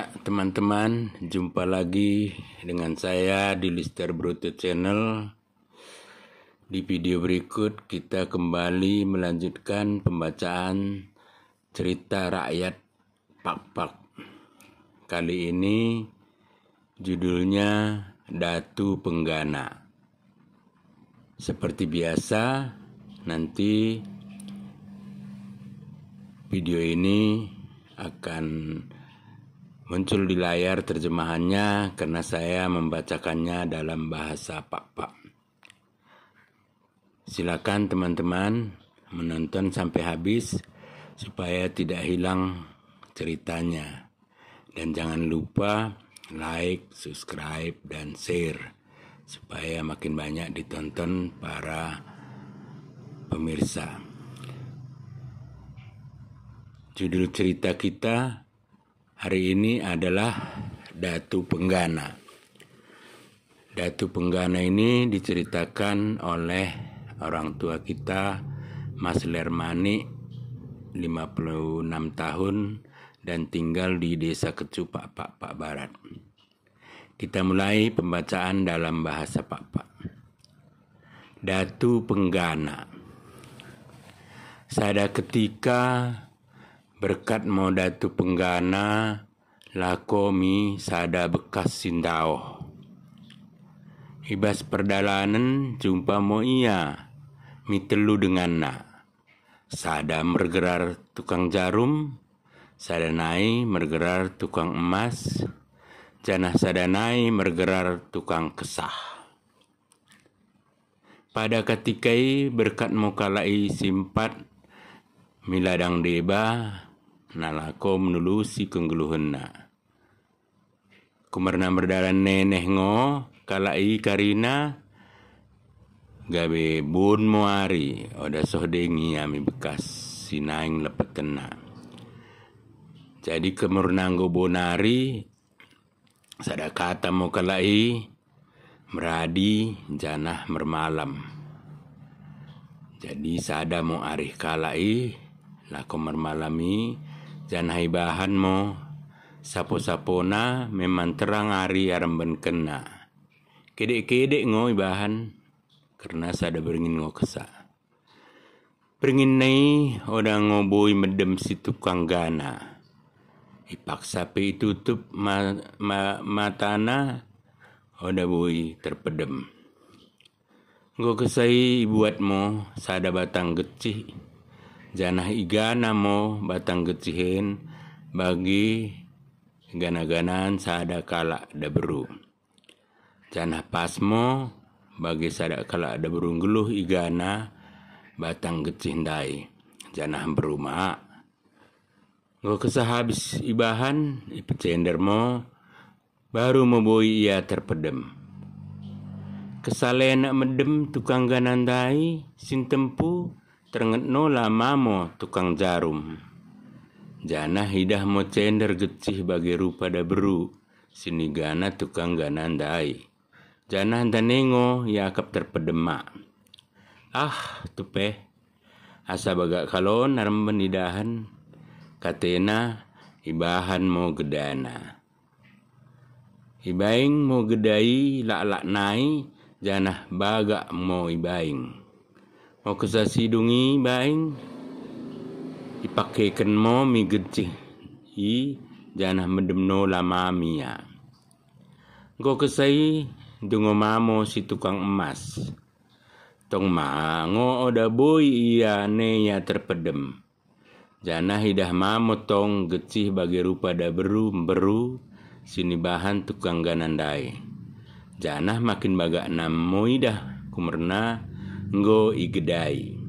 Ya, teman-teman, jumpa lagi dengan saya di Lister Bruto Channel. Di video berikut kita kembali melanjutkan pembacaan cerita rakyat Pak-Pak. Kali ini judulnya Datu Penggana. Seperti biasa, nanti video ini akan muncul di layar terjemahannya karena saya membacakannya dalam bahasa Pak-Pak. Silakan teman-teman menonton sampai habis supaya tidak hilang ceritanya. Dan jangan lupa like, subscribe, dan share supaya makin banyak ditonton para pemirsa. Judul cerita kita hari ini adalah Datu Penggana. Datu Penggana ini diceritakan oleh orang tua kita, Mas Lermani, 56 tahun, dan tinggal di Desa Kecu Pak Barat. Kita mulai pembacaan dalam bahasa Pak. Datu Penggana. Sada ketika berkat mo Datu Penggana lakomi sada bekas sindao. Ibas perdalanan jumpa mo iya mitelu dengan na. Sada mergerar tukang jarum, sadanai mergerar tukang emas, janah sadanai mergerar tukang kesah. Pada ketikai berkat mo kalai simpat miladang deba nalako menulusi kenggeluhenna. Kumarna berdalan neneh ngo kalai karina gabe bun moari oda sohdengi ami bekas sinaing lepetena. Jadi kemurnanggo bonari sada kata mo kalai meradi janah mermalam. Jadi sada mo arih kalai lako mermalami janah ibahan mo sapo-sapona memang terang ari aramben kena. Kedek-kedek ngo ibahan karena sada beringin ngo kesa. Beringin nai oda ngoboi medem si tukang gana. Ipaksa pe tutup matana oda boi terpedem. Ngo kesai buat mo sada batang gecih. Janah igana mo batang gecihin bagi gana-ganaan sada kala daberu. Janah pasmo bagi sada kala daberu geluh igana batang gecindai. Janah berumah. Ngo kesah habis ibahan ipecender mo baru memboi ia terpedem. Kesalahan nak medem tukang ganandai sintempu terengetno lama mo tukang jarum. Janah hidah mo cender gecih bagi rupa daberu sinigana tukang ganandai. Janah danengo yakap terpedemak. Tupe asa bagak kalon aram benidahan katena ibahan mo gedana. Ibaing mo gedai lak nai janah bagak mo ibaing. Mo kesasidungi baing ipakaikan mo mi gecih i janah medemno lama mia. Go kesai dungo mamo si tukang emas. Tong mango oda boy iya ne ya terpedem. Janah hidah mamo tong gecih bagi rupa daberu beru sini bahan tukang ganandai. Janah makin bagak namo idah kumerna nggo igedai.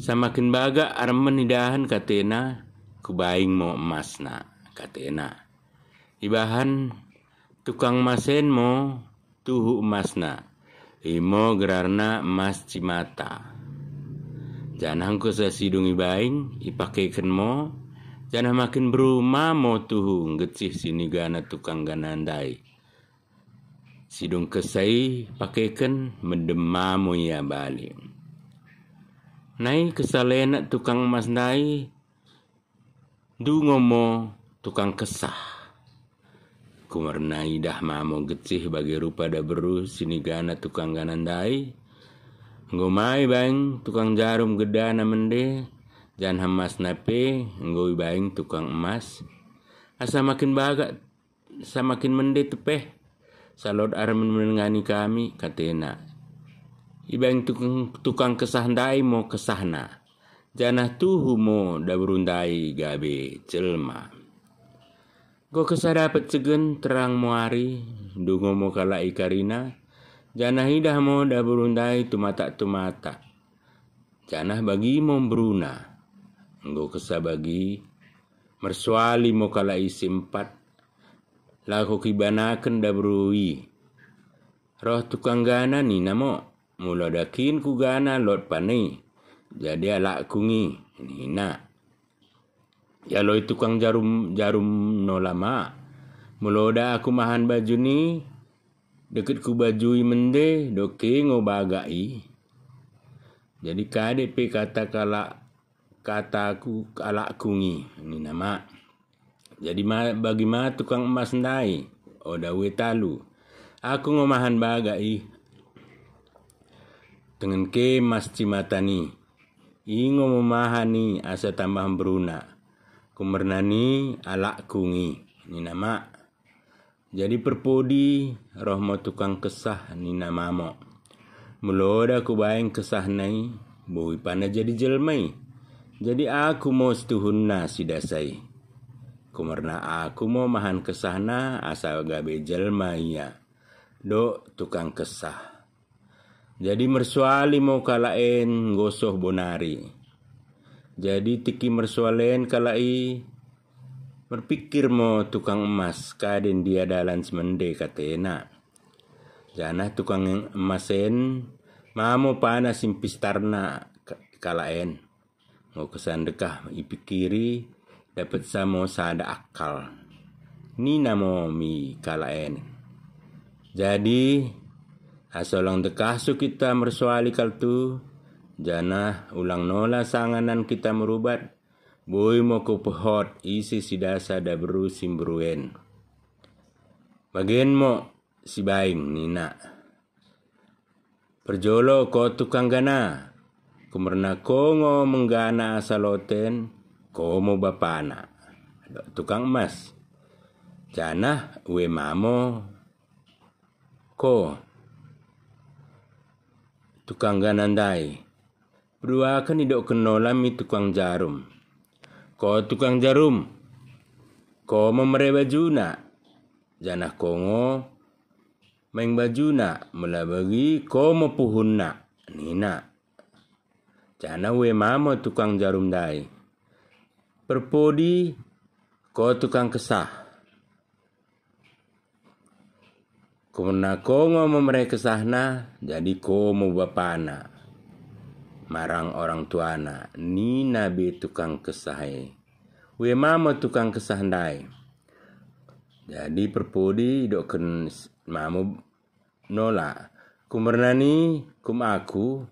Samakin bagak armen idahan katena kubaing mo emasna katena. Ibahan tukang masen mo tuhu emasna. Imo gerarna emas cimata. Janah ko sa sidung ibaing ipakaikan mo. Janah makin berumah mo tuhu ngecih sinigana tukang ganandai. Sidung kesai pakaikan mendemamu ya balik. Nai kesalahan tukang emas nai dungo mo tukang kesah. kumarna idah mamo gecih bagi rupa da beru sinigana tukang ganandai. Ngomai baing tukang jarum gedana mende, jan hamas nape ngoi baing tukang emas. Asa makin baga, samakin mende tepeh, salod aramen menengani kami katena. Ibaing tukang kesah ndai mo kesahna, janah tuhu mo da berundai gabe jelma. Go kesah dapat cegen terang moari, dungo mo kala ikarina, janah hidah mo da berundai tumata. Janah bagi mo beruna, go kesah bagi, mersuali mo kala isimpat, lako kibanaken da berui. Roh tukang gana ni namo, mula dakin ku gana lot pani, jadi alak kungi, nina. Ya lo tukang jarum no lama, muloda aku mahan baju ni, deket ku bajui mende, doke ngobagai. Jadi kade pe kata aku alak kungi, ini nama. Jadi bagi ma tukang emas ndai, oda wetalu, aku ngomahan bagai. Dengan ke mas cimatani, ingo memahani asa tambah beruna. Kumernani alak kungi, ni nama. Jadi perpodi roh mo tukang kesah ni nama mo. Muloda ku baing kesah nai, bui pana jadi jelmai. Jadi aku mo setuhunna sidasai. Kumerna aku mo mahan kesahna asa gabe jelma iya. Do tukang kesah. Jadi mersuali mo kalaen gosoh bonari. Jadi tiki mersualen kalai berpikir mo tukang emas kaden dia dalan semende katena. Janah tukang emasen mamo panas simpistarna kalaen. Ngo kesan dekah ipikiri dapat samo sada akal. Ni namo mi kalaen. Jadi asolang dekah su kita mersuali kaltu. Janah ulang nola sanganan kita merubat, boy mo ko pohot isi sidasa da beru simbruen. Bagian mo si baing nina. Perjolo ko tukang gana, kumerna ko ngo menggana asaloten, ko mo bapana. Tukang emas, janah we mamo ko tukang ganandai. Berdua kan idok kenolami tukang jarum. Ko tukang jarum, ko memere bajuna. Janah kongo main bajuna mula bagi ko mepuhunna nina. Janah we mamo tukang jarum dai. Perpodi ko tukang kesah. Kumena kongo memere kesahna jadi ko mo bapana. Marang orang tuana, ni nabi tukang kesahai. We mama tukang kesahandai. Jadi perpodi doken mamu nola. Kumernani kum aku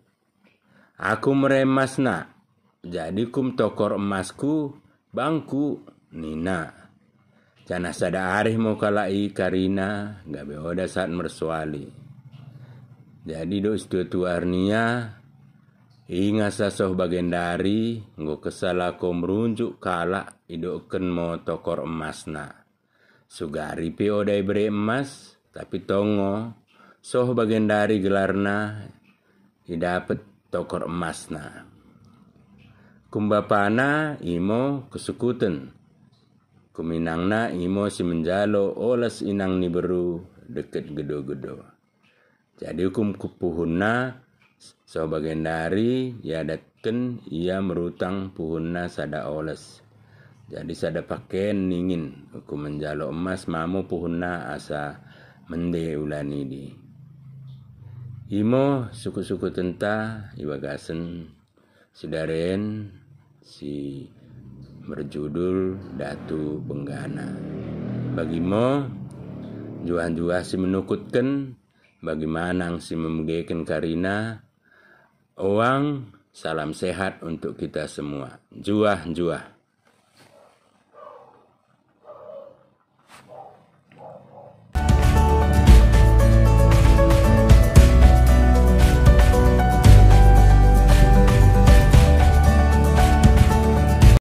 meremasna. Jadi kum tokor emasku bangku nina. Janah sada arih mo kalai karina gabe oda saat mersuali. Jadi do istu arnia inga sasoh bagian dari nggo kesala ko merunjuk kala idoken mo tokor emasna. Sugari pe odai bere emas tapi tongo soh bagian dari gelarna idapet tokor emasna. Kumbapana imo kesukuten. Kuminangna imo si menjalo olas inang ni beru deket gedo-gedo. Jadi hukum kupuhunna so bagian dari ya datken ia merutang puhunna sada oles. Jadi sada paken ningin aku menjalo emas mamu puhunna asa mende ulani di. Imo suku-suku tenta iwagasen sidaren si berjudul Datu Benggana. Bagimo juah-juah si menukutkan bagaimana si memegekan karina. Oang, salam sehat untuk kita semua. Juah-juah.